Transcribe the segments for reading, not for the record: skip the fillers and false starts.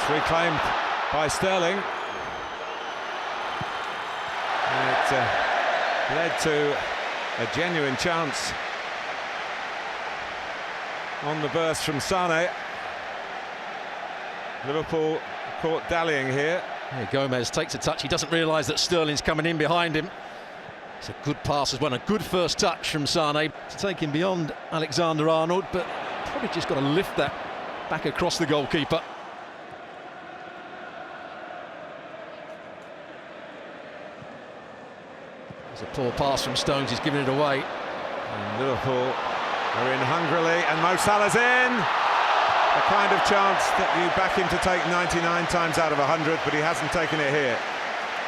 It's reclaimed by Sterling. It led to a genuine chance on the burst from Sane. Liverpool caught dallying here. Yeah, Gomez takes a touch. He doesn't realise that Sterling's coming in behind him. It's a good pass as well, a good first touch from Sane to take him beyond Alexander-Arnold, but probably just got to lift that back across the goalkeeper. It's a poor pass from Stones, he's giving it away. And Liverpool are in hungrily, and Mo Salah's in. The kind of chance that you back him to take 99 times out of 100, but he hasn't taken it here.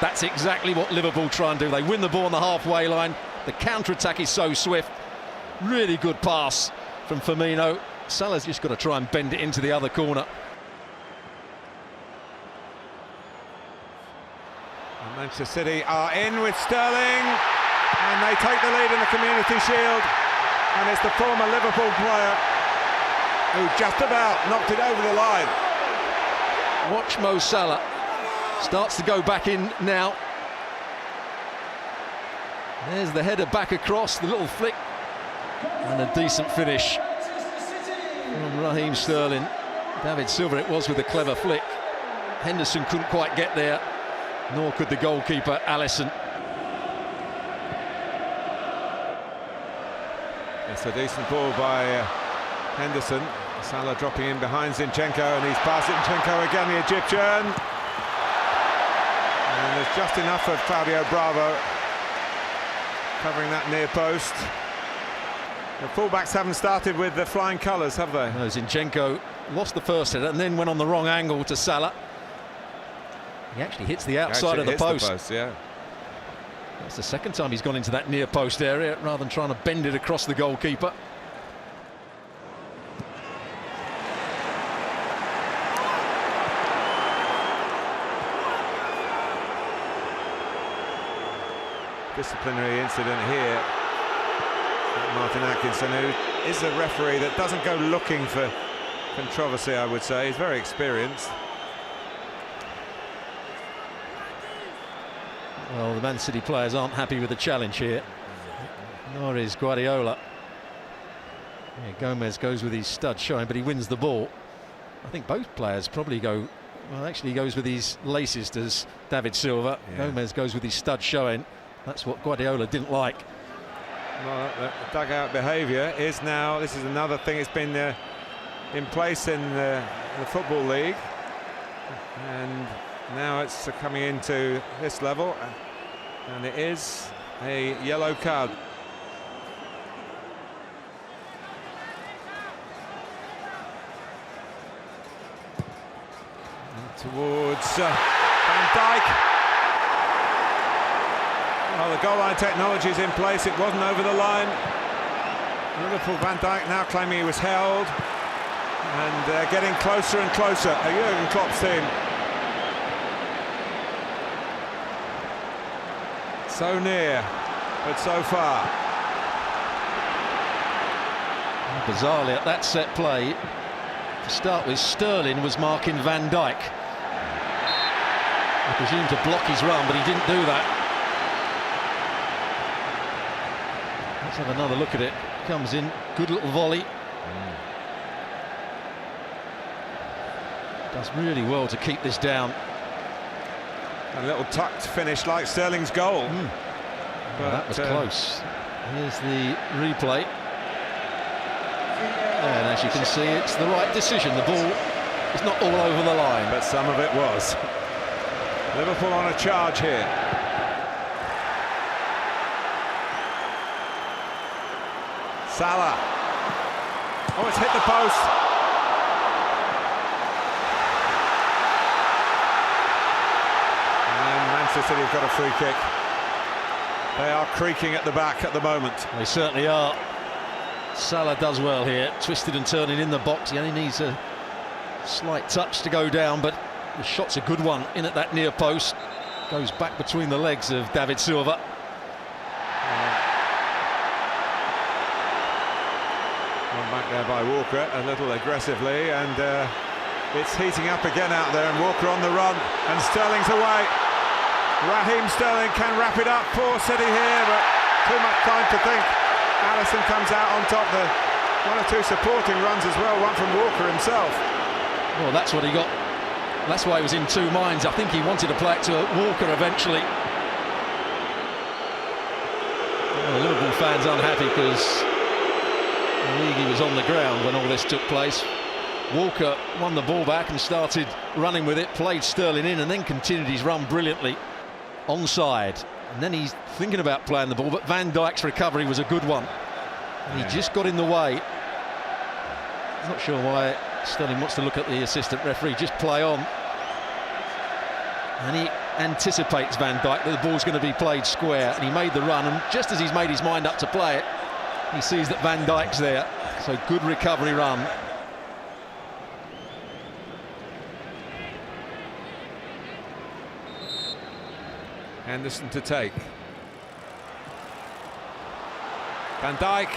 That's exactly what Liverpool try and do. They win the ball on the halfway line. The counter-attack is so swift. Really good pass from Firmino. Salah's just got to try and bend it into the other corner. And Manchester City are in with Sterling, and they take the lead in the Community Shield. And it's the former Liverpool player who just about knocked it over the line. Watch Mo Salah. Starts to go back in now. There's the header back across, the little flick. And a decent finish from Raheem Sterling. David Silva it was with a clever flick. Henderson couldn't quite get there, nor could the goalkeeper, Alisson. It's a decent ball by Henderson. Salah dropping in behind Zinchenko, and he's past Zinchenko again, the Egyptian. And there's just enough of Claudio Bravo covering that near post. The fullbacks haven't started with the flying colours, have they? No, Zinchenko lost the first header and then went on the wrong angle to Salah. He actually hits the outside of the post. Yeah. That's the second time he's gone into that near post area rather than trying to bend it across the goalkeeper. Disciplinary incident here. Martin Atkinson, who is a referee that doesn't go looking for controversy, I would say. He's very experienced. Well, the Man City players aren't happy with the challenge here, nor is Guardiola. Yeah, Gomez goes with his stud showing, but he wins the ball. I think both players probably go, well, actually he goes with his laces, does David Silva. Yeah. Gomez goes with his stud showing. That's what Guardiola didn't like. Well, the dugout behaviour is now, this is another thing that's been in place in the Football League. And now it's coming into this level, and it is a yellow card. And towards Van Dijk. Well, the goal line technology is in place. It wasn't over the line. Liverpool, Van Dijk now claiming he was held, and they're getting closer and closer. Jurgen Klopp's team. So near, but so far. Bizarrely, at that set play, to start with, Sterling was marking Van Dijk. I presume to block his run, but he didn't do that. Let's have another look at it. Comes in, good little volley. Does really well to keep this down. A little tucked finish like Sterling's goal. But that was close. Here's the replay. And as you can see, it's the right decision. The ball is not all over the line. But some of it was. Liverpool on a charge here. Salah. Oh, it's hit the post. And Manchester City have got a free kick. They are creaking at the back at the moment. They certainly are. Salah does well here, twisted and turning in the box. He only needs a slight touch to go down, but the shot's a good one in at that near post. Goes back between the legs of David Silva. One back there by Walker, a little aggressively, and It's heating up again out there, and Walker on the run, and Sterling's away. Raheem Sterling can wrap it up for City here, but too much time to think. Alisson comes out on top. The one or two supporting runs as well, one from Walker himself. Well, that's what he got. That's why he was in two minds. I think he wanted to play it to Walker eventually. Well, Liverpool fans unhappy because Origi was on the ground when all this took place. Walker won the ball back and started running with it, played Sterling in and then continued his run brilliantly onside. And then he's thinking about playing the ball, but Van Dijk's recovery was a good one. And he just got in the way. I'm not sure why Sterling wants to look at the assistant referee. Just play on. And he anticipates Van Dijk that the ball's going to be played square, and he made the run, and just as he's made his mind up to play it, he sees that Van Dijk's there. So good recovery run. Henderson to take. Van Dijk,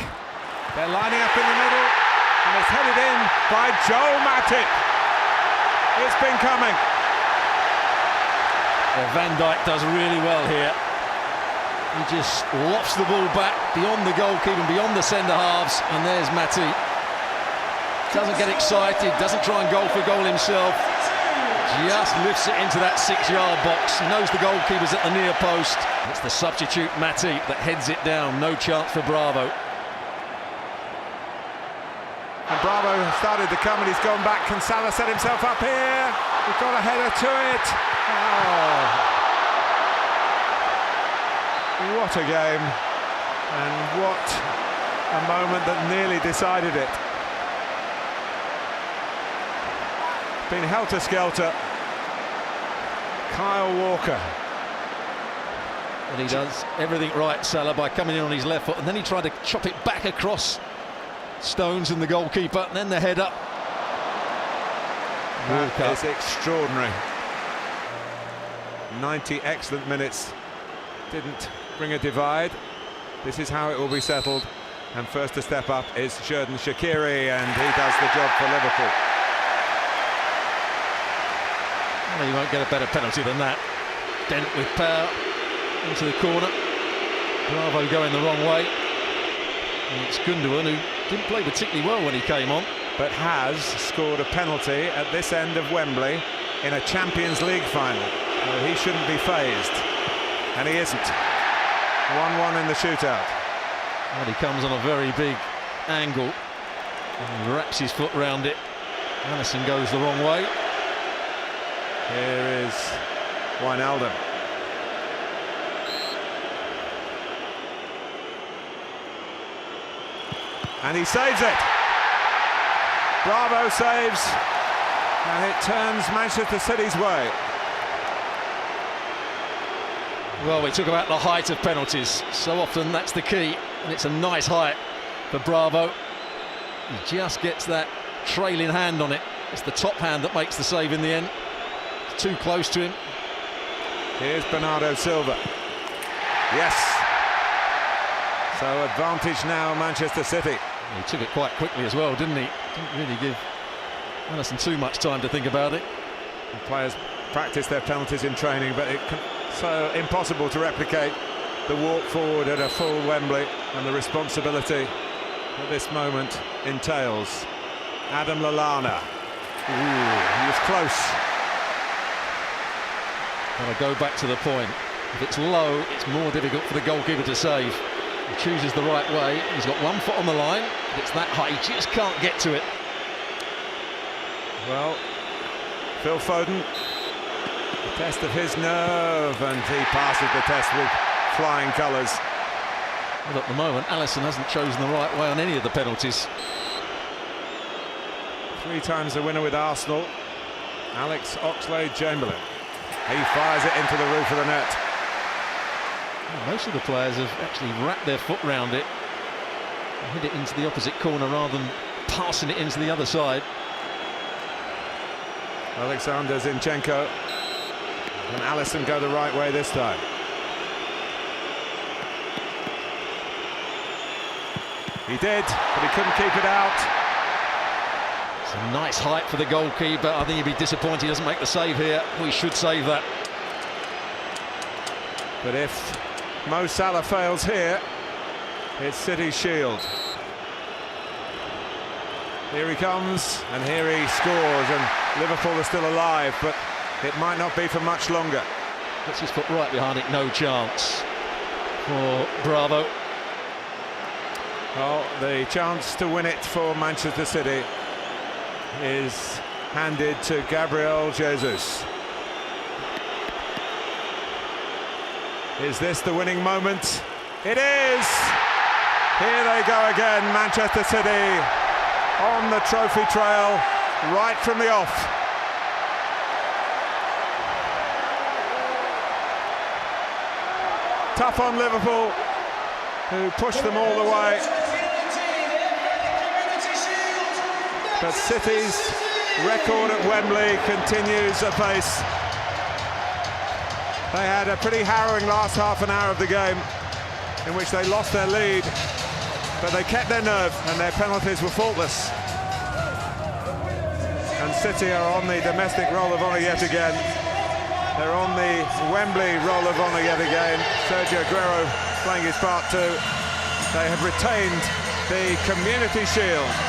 they're lining up in the middle, and it's headed in by Joel Matip. It's been coming. Well, Van Dijk does really well here. He just lofts the ball back beyond the goalkeeper, beyond the centre halves, and there's Matip. Doesn't get excited, doesn't try and goal for goal himself. Just lifts it into that 6-yard box. He knows the goalkeeper's at the near post. It's the substitute Matip that heads it down. No chance for Bravo. And Bravo started to come, and he's gone back. Can Salah set himself up here? We've got a header to it. Oh. What a game. And what a moment that nearly decided it. Been helter-skelter. Kyle Walker. And he does everything right, Salah, by coming in on his left foot, and then he tried to chop it back across Stones and the goalkeeper, and then the head up. That is extraordinary. 90 excellent minutes. Didn't bring a divide. This is how it will be settled. And first to step up is Xherdan Shaqiri, and he does the job for Liverpool. Well, you won't get a better penalty than that. Dent with power into the corner. Bravo going the wrong way. And it's Gundogan, who didn't play particularly well when he came on, but has scored a penalty at this end of Wembley in a Champions League final. Well, he shouldn't be fazed, and he isn't. 1-1 in the shootout. Well, he comes on a very big angle and wraps his foot round it. Alisson goes the wrong way. Here is Wijnaldum. And he saves it. Bravo saves, and it turns Manchester City's way. Well, we talk about the height of penalties. So often that's the key, and it's a nice height for Bravo. He just gets that trailing hand on it. It's the top hand that makes the save in the end. It's too close to him. Here's Bernardo Silva. Yes. So advantage now, Manchester City. He took it quite quickly as well, didn't he? Didn't really give Alisson too much time to think about it. And players practice their penalties in training, but it's so impossible to replicate the walk forward at a full Wembley and the responsibility that this moment entails. Adam Lallana. Ooh, he was close. Got to go back to the point. If it's low, it's more difficult for the goalkeeper to save. He chooses the right way. He's got 1 foot on the line. It's that high, he just can't get to it. Well, Phil Foden, the test of his nerve, and he passes the test with flying colours. Well, at the moment, Alisson hasn't chosen the right way on any of the penalties. 3 times the winner with Arsenal, Alex Oxlade-Chamberlain. He fires it into the roof of the net. Well, most of the players have actually wrapped their foot round it and hit it into the opposite corner rather than passing it into the other side. Alexander Zinchenko. Can Alisson go the right way this time? He did, but he couldn't keep it out. It's a nice height for the goalkeeper. I think he'd be disappointed he doesn't make the save here. We should save that. But if Mo Salah fails here, it's City's shield. Here he comes, and here he scores, and Liverpool are still alive, but it might not be for much longer. Puts his foot right behind it, no chance for Bravo. Well, the chance to win it for Manchester City is handed to Gabriel Jesus. Is this the winning moment? It is! Here they go again, Manchester City on the trophy trail right from the off. Tough on Liverpool, who pushed them all the way. But City's record at Wembley continues apace. They had a pretty harrowing last half an hour of the game in which they lost their lead, but they kept their nerve and their penalties were faultless. And City are on the domestic roll of honour yet again. They're on the Wembley roll of honour yet again. Sergio Aguero playing his part too. They have retained the Community Shield.